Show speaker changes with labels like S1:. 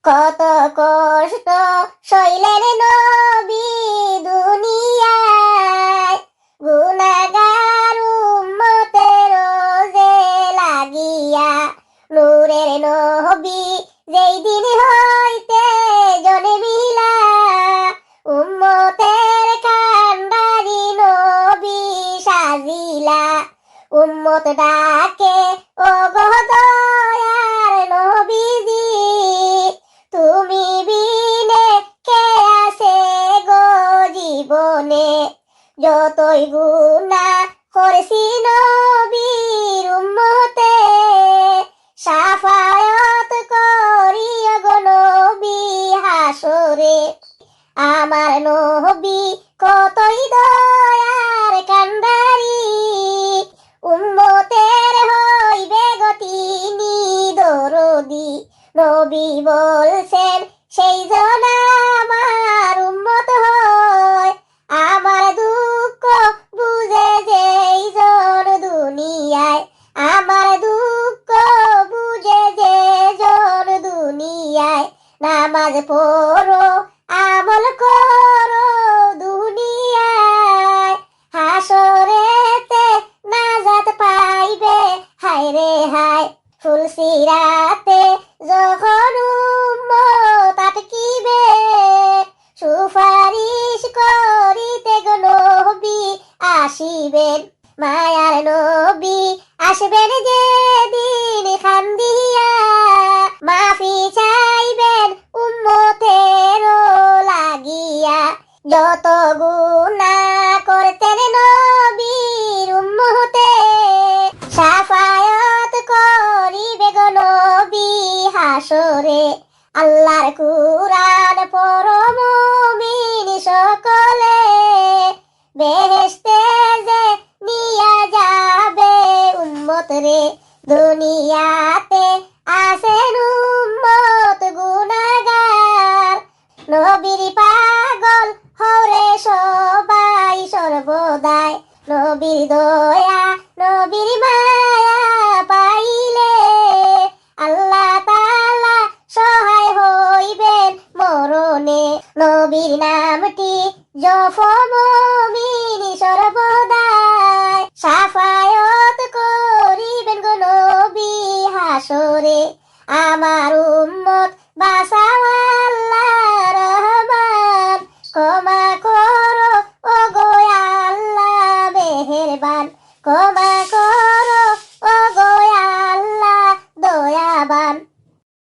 S1: কত কষ্ট সইলেন নবী দুনিয়ায়, গুনাহগার উম্মতের রোজে লাগিয়া। নূরের নবী যেই দিন হইতে জন্মিলা, উম্মতের কান্ডারি নবী সাজিলা। উম্মত ডাকে ও গো দয়ার নবীজি, তুমি বিনে কে আছে গো জীবনে। যতই গুনাহ করেছি নবীর উম্মতে, শাফায়াত করিও গো নবী হাসরে। আমার নবী কতই দয়ার কান্ডারি, উম্মতের হইবে গো তিনি দরদি। নবী বলছেন সেই জন আমার উম্মত হয়, আমার দুঃখ বুঝে যেই জন দুনিয়ায়। আমার দুঃখ বুঝে যে জন দুনিয়ায়। নামাজ পড়ো আমল করো দুনিয়ায়, হাসরেতে নাজাত পাইবে হায় রে হায়। ফুলসিরাতে যখন উম্মত আটকিবে, সুপারিশ করিতে গো নবী আসিবেন। মায়ার নবী আসবেন যেদিন খান্দিয়া, মাফি চাইবেন উম্মতের লাগিয়া। যত গুনাহ করতেন নবীর উম্মতে, শাফায়াত করিবে গো নবী হাসরে। আল্লাহর কুরআন পড়ো মুমিন সকলে, বেহেশতে যে নিয়া যাবে উম্মত রে। দুনিয়াতে আছেন উম্মত গুনাহগার, নবীর পাগল হরে সবাই সর্বদাই। নবীর দয়া নবীর মায়া পাইলে, আল্লাহ তাআলা সহায় হইবেন মরণে। নবীর নামটি জপ মুমিন সর্বদাই, শাফায়াত করিবেন গো নবী হাসরে। আমার উম্মত বাঁচাও